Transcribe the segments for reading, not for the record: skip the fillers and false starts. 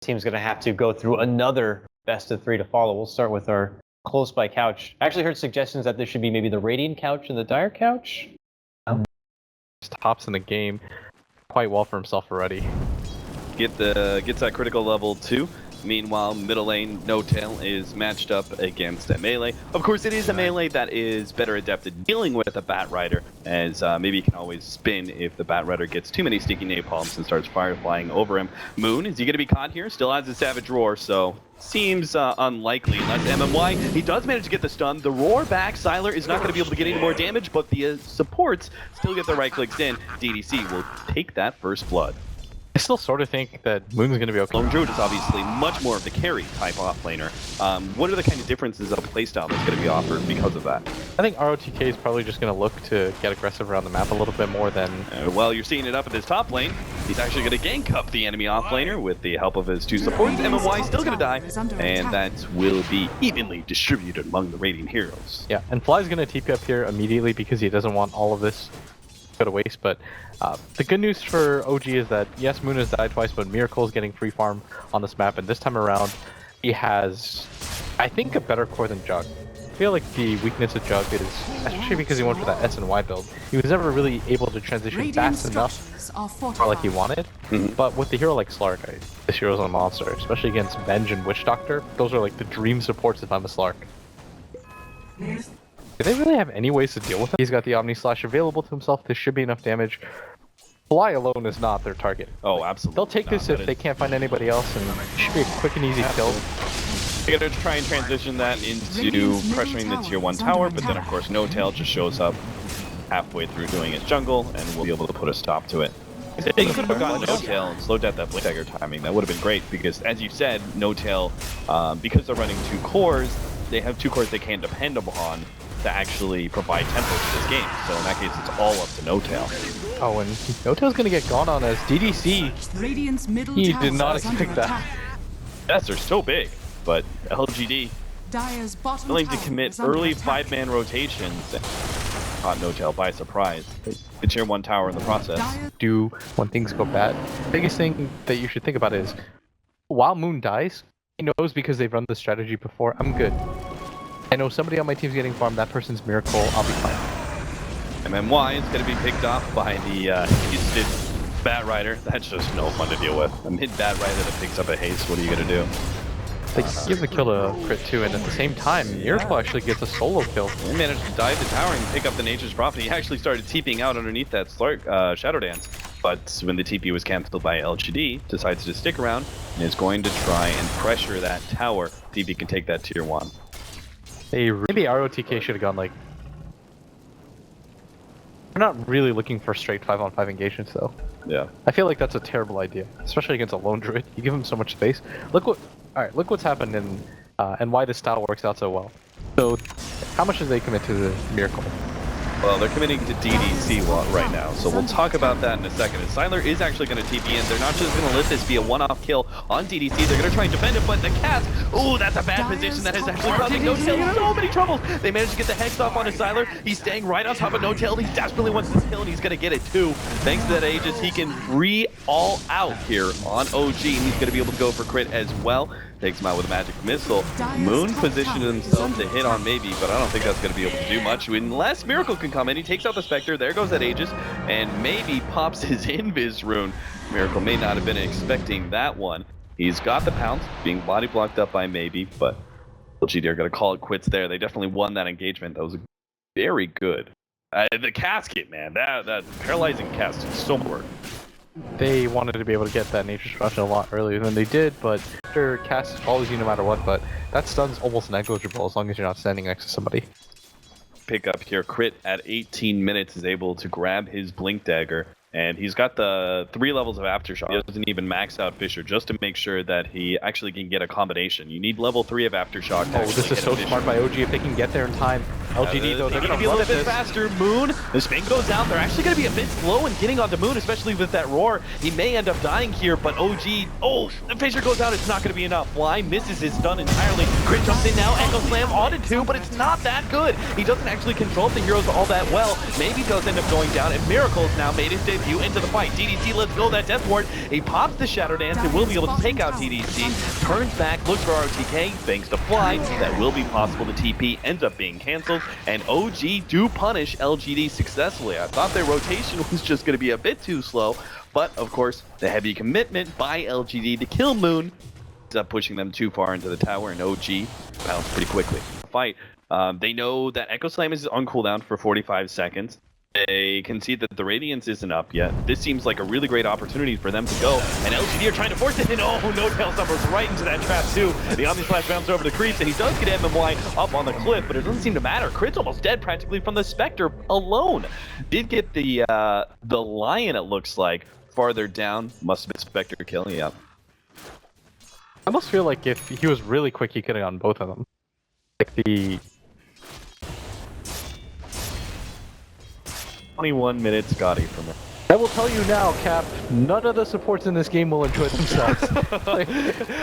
team's going to have to go through another best of 3 to follow. We'll start with our close by couch. I actually heard suggestions that there should be maybe the Radiant couch and the Dire couch. Tops in the game quite well for himself already. Gets that critical level 2. Meanwhile, middle lane, NoTail is matched up against a melee. Of course, it is a melee that is better adept at dealing with a Bat Rider, as maybe he can always spin if the Bat Rider gets too many sticky napalms and starts fire flying over him. Moon, is he going to be caught here? Still has his Savage Roar, so seems unlikely unless MMY. He does manage to get the stun. The roar back. Sylar is not going to be able to get any more damage, but the supports still get their right clicks in. DDC will take that first blood. I still sort of think that Moon's going to be okay. Lone Druid is obviously much more of the carry type offlaner. What are the kind of differences of playstyle that's going to be offered because of that? I think ROTK is probably just going to look to get aggressive around the map a little bit more than... well, you're seeing it up at his top lane. He's actually going to gank up the enemy offlaner with the help of his 2 supports. MMY still going to die, and that will be evenly distributed among the Radiant heroes. Yeah, and Fly's going to TP up here immediately because he doesn't want all of this to go to waste, but the good news for OG is that, yes, Moon has died twice, but Miracle is getting free farm on this map, and this time around, he has, I think, a better core than Jug. I feel like the weakness of Jug is, especially because he went for that S and Y build, he was never really able to transition fast enough or like he wanted. But with the hero like Slark, this hero's a monster, especially against Venge and Witch Doctor. Those are like the dream supports if I'm a Slark. Do they really have any ways to deal with him? He's got the Omni Slash available to himself. This should be enough damage. Fly alone is not their target. Oh, absolutely. They'll take this if they can't find anybody else, and it should be a quick and easy kill. They're going to try and transition that into pressuring the tier 1 tower, but then of course NoTail just shows up halfway through doing his jungle, and we'll be able to put a stop to it. If they could have gotten NoTail and slowed down that Blink Dagger timing, that would have been great, because as you said, NoTail, because they're running 2 cores, they have 2 cores they can't depend upon to actually provide tempo to this game. So in that case, it's all up to NoTail. Oh, and NoTail's gonna get gone on as DDC. He did not expect that. Yes, they're so big, but LGD willing to commit early 5-man rotations and caught NoTail by surprise. The tier 1 tower in the process. Do when things go bad. Biggest thing that you should think about is, while Moon dies, he knows because they've run the strategy before, I'm good. I know somebody on my team's getting farmed, that person's Miracle, I'll be fine. MMY is going to be picked off by the Houston Bat Rider. That's just no fun to deal with. A mid Bat Rider that picks up a haste, what are you going to do? They give the kill to Crit too, and at the same time, Miracle actually gets a solo kill. He managed to dive the tower and pick up the Nature's Prophet. He actually started TPing out underneath that Slark, Shadow Dance. But when the TP was cancelled by LGD, decides to stick around and is going to try and pressure that tower, see if he can take that tier 1. Maybe ROTK should have gone like... We're not really looking for straight 5-on-5 engagements though. Yeah. I feel like that's a terrible idea, especially against a lone druid. You give him so much space. Look what's happened in and why this style works out so well. So, how much do they commit to the Miracle? Well, they're committing to DDC right now, so we'll talk about that in a second. And Sylar is actually going to TP in. They're not just going to let this be a one-off kill on DDC. They're going to try and defend it, but the cast, ooh, that's a bad position. That is actually causing NoTail so many troubles. They managed to get the Hex off onto Sylar. He's staying right on top of NoTail. He desperately wants this kill, and he's going to get it too. Thanks to that Aegis, he can free all out here on OG, and he's going to be able to go for crit as well. Takes him out with a magic missile. Moon positioned himself to hit on maybe, but I don't think that's going to be able to do much unless Miracle can come in. He takes out the Spectre. There goes that Aegis, and maybe pops his Invis rune. Miracle may not have been expecting that one. He's got the pounce, being body blocked up by maybe, but LGD are going to call it quits there. They definitely won that engagement. That was very good. The casket, man, that paralyzing cast is so work. They wanted to be able to get that Nature's Prophet a lot earlier than they did, but after cast follows you no matter what, but that stun's almost negligible as long as you're not standing next to somebody. Pick up here, Crit at 18 minutes is able to grab his Blink Dagger, and he's got the 3 levels of Aftershock. He doesn't even max out Fisher just to make sure that he actually can get a combination. You need level 3 of Aftershock to this is so smart by OG if they can get there in time. LGD though, they're gonna gonna be a run little at bit this. faster. Moon, the spin goes out. They're actually gonna be a bit slow in getting onto Moon, especially with that roar. He may end up dying here, but OG, oh, the Fissure goes out. It's not gonna be enough. Fly misses his stun entirely. Crit jumps in now. Echo Slam onto 2, but it's not that good. He doesn't actually control the heroes all that well. Maybe does end up going down, and Miracles now made his debut into the fight. DDC, let's go, that Death Ward. He pops the Shadow Dance and will be able to take out DDC. Turns back, looks for RTK, thanks to Fly. That will be possible to TP, ends up being cancelled, and OG do punish LGD successfully. I thought their rotation was just going to be a bit too slow, but of course, the heavy commitment by LGD to kill Moon ends up pushing them too far into the tower, and OG bounced pretty quickly. Fight. They know that Echo Slam is on cooldown for 45 seconds. They can see that the Radiance isn't up yet. This seems like a really great opportunity for them to go. And LGD are trying to force it in. Oh, No Tail suffers right into that trap too. The Omni Slash bounces over the creeps, and he does get MMY up on the cliff, but it doesn't seem to matter. Crit's almost dead practically from the Spectre alone. Did get the Lion, it looks like, farther down. Must have been Spectre kill, yeah. I almost feel like if he was really quick, he could have gotten both of them. Like the 21 minutes Scotty from it. I will tell you now, Cap, none of the supports in this game will enjoy themselves.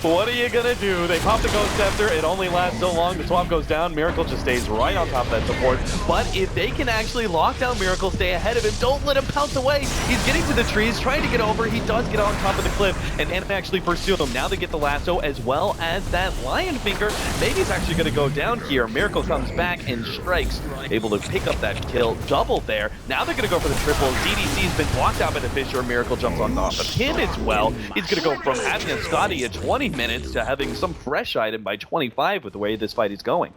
What are you gonna do? They pop the Ghost Scepter, it only lasts so long, the swap goes down, Miracle just stays right on top of that support. But if they can actually lock down Miracle, stay ahead of him, don't let him pounce away. He's getting to the trees, trying to get over, he does get on top of the cliff, and actually pursue him. Now they get the lasso as well as that Lion Finger. Maybe he's actually gonna go down here. Miracle comes back and strikes, able to pick up that kill, double there. Now they're gonna go for the triple. DDC's been blocked out by the Fissure. Miracle jumps on off of him as well. He's going to go from having a Scotty at 20 minutes to having some fresh item by 25 with the way this fight is going.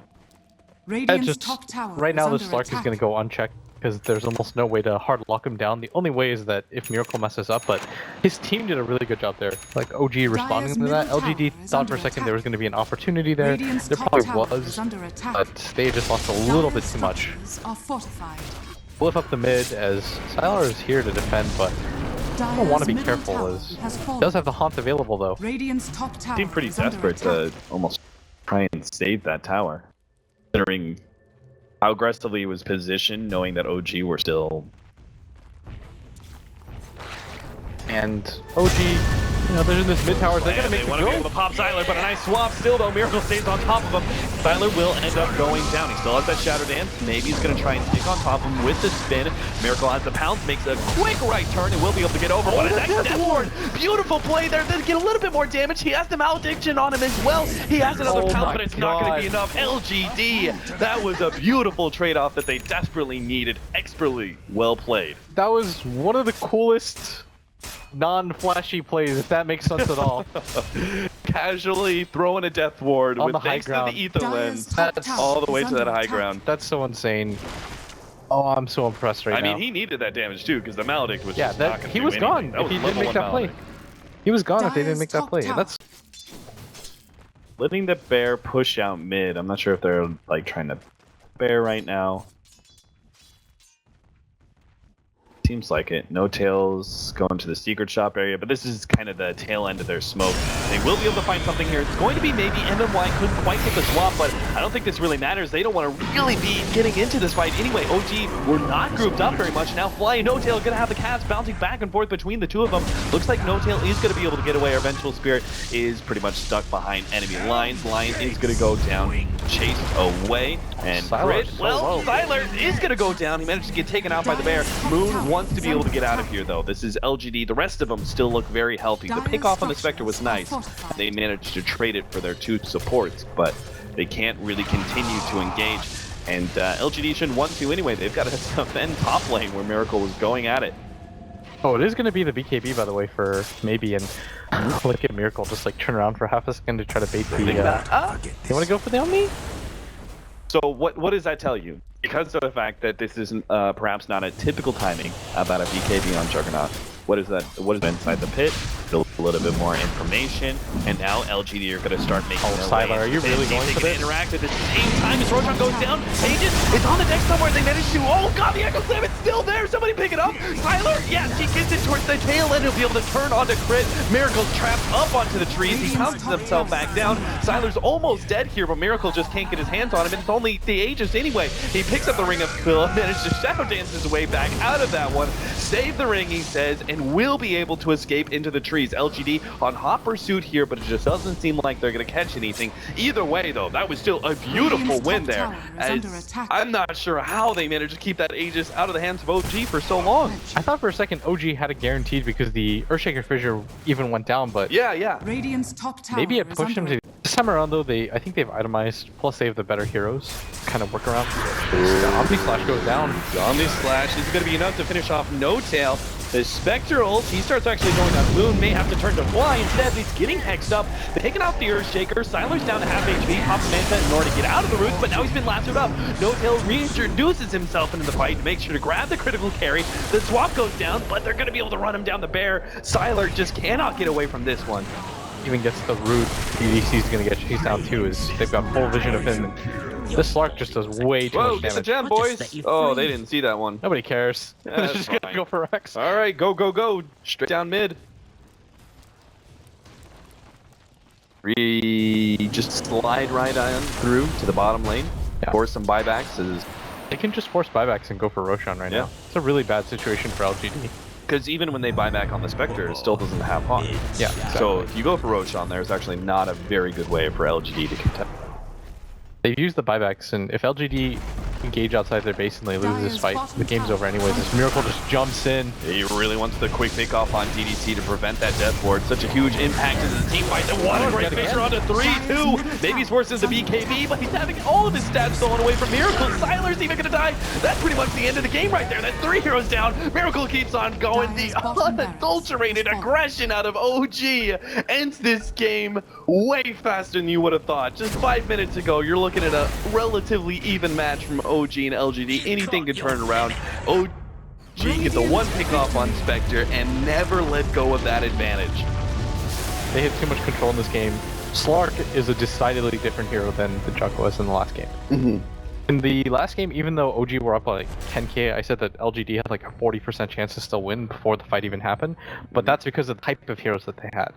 Right now, the Slark is going to go unchecked because there's almost no way to hard lock him down. The only way is that if Miracle messes up, but his team did a really good job there. Like OG responding to that. LGD thought for a second there was going to be an opportunity there. There probably was, but they just lost a little bit too much. Flip up the mid as Sylar is here to defend, but I don't want to be careful as he does have the Haunt available though. Seemed pretty desperate to almost try and save that tower, considering how aggressively he was positioned, knowing that OG were still. And OG, you know, they're in this mid tower. They're gonna make They the want to be go. able to pop Sylar, but a nice swap still though. Miracle stays on top of him. Sylar will end up going down. He still has that Shadow Dance. Maybe he's going to try and stick on top of him with the spin. Miracle has the pounce, makes a quick right turn, and will be able to get over. But a nice Death Ward. Beautiful play there. They get a little bit more damage. He has the Malediction on him as well. He has another pounce, but it's not going to be enough. LGD. That was a beautiful trade-off that they desperately needed. Expertly well played. That was one of the coolest non-flashy plays, if that makes sense at all. Casually throwing a Death Ward On with the high thanks to ground. the Ether Lens That's all the way to that high ground. That's so insane. Oh, I'm so impressed right now. I mean, he needed that damage too, because the Maledict was yeah, just not that, gonna he do was anything. gone That if was he didn't level make that 1 play. Maledict. He was gone if they didn't make that play. And that's Letting the bear push out mid. I'm not sure if they're like trying to bear right now. Seems like it. No Tails going to the secret shop area, but this is kind of the tail end of their smoke. They will be able to find something here. It's going to be maybe MMY couldn't quite get the swap, but I don't think this really matters. They don't want to really be getting into this fight anyway. OG were not grouped up very much. Now Fly and No Tail going to have the cast bouncing back and forth between the two of them. Looks like No Tail is going to be able to get away. Our Vengeful Spirit is pretty much stuck behind enemy lines. Lion is going to go down, chased away, and Grid, well, Sylar is going to go down. He managed to get taken out by the bear. Moon wants to be able to get out of here, though. This is LGD. The rest of them still look very healthy. The pick off on the Spectre was nice. They managed to trade it for their two supports, but they can't really continue to engage. And LGD shouldn't want to anyway. They've got to defend top lane where Miracle was going at it. Oh, it is going to be the BKB, by the way, for maybe, and look at Miracle just like turn around for half a second to try to bait the... You want to go for the Omni? So what does that tell you? Because of the fact that this isn't perhaps not a typical timing about a BKB on Juggernaut, what is that? What is inside the pit? The little bit more information, and now LGD are going to start making their way. Sylar, are you really going for this? Interact at the same time as Roshan goes down. Aegis is on the deck somewhere. They manage to. Oh god, the Echo Slam is still there. Somebody pick it up. Sylar, yeah, she gets it towards the tail end. He'll be able to turn onto crit. Miracle's trapped up onto the trees. He bounces himself back down. Sylar's almost dead here, but Miracle just can't get his hands on him. And it's only the Aegis anyway. He picks up the Ring of Quill, manages to shadow dance his way back out of that one. Save the ring, he says, and will be able to escape into the trees. LGD on hot pursuit here, but it just doesn't seem like they're going to catch anything. Either way, though, that was still a beautiful win there. As I'm not sure how they managed to keep that Aegis out of the hands of OG for so long. I thought for a second OG had it guaranteed because the Earthshaker Fissure even went down, but yeah. Radiant's top tower maybe it pushed him to. This time around, though, I think they've itemized, plus they have the better heroes, kind of work around. Zombie Slash goes down. Zombie Slash is going to be enough to finish off No Tail. The Spectre ult, he starts actually going on Moon, may have to turn to Fly instead. He's getting hexed up, taking out the Earthshaker. Sylar's down to half HP, pops Manta in order to get out of the roots, but now he's been lassoed up. No Tail reintroduces himself into the fight to make sure to grab the critical carry. The swap goes down, but they're going to be able to run him down the bear. Sylar just cannot get away from this one. Even gets the root, DDC's gonna get chased down too, as they've got full vision of him. This Slark just does way too much Get the damage. gem, boys! Oh, they didn't see that one. Nobody cares. Yeah, They're that's just fine. gonna go for X. Alright, go. Straight down mid. Just slide right on through to the bottom lane. Yeah. Force some buybacks. They can just force buybacks and go for Roshan right now. It's a really bad situation for LGD. Because even when they buy back on the Spectre, it still doesn't have Hawk. Yeah, exactly. So if you go for Roshan there, it's actually not a very good way for LGD to contest. They've used the buybacks, and if LGD engage outside their base and they lose this fight, the game's over anyways. This Miracle just jumps in. He really wants the quick pick off on DDC to prevent that death ward. Such a huge impact into the team fight. And what a great picture onto 3-2. Maybe he's forced into BKB, but he's having all of his stats stolen away from Miracle. Sylar's even gonna die. That's pretty much the end of the game right there. That's 3 heroes down. Miracle keeps on going. The unadulterated aggression out of OG ends this game way faster than you would have thought. Just 5 minutes ago, you're looking at a relatively even match from OG and LGD. Anything could turn around. OG get the one pick off on Spectre and never let go of that advantage. They have too much control in this game. Slark is a decidedly different hero than the Chuck was in the last game. In the last game, even though OG were up by like 10k, I said that LGD had like a 40% chance to still win before the fight even happened, but that's because of the type of heroes that they had.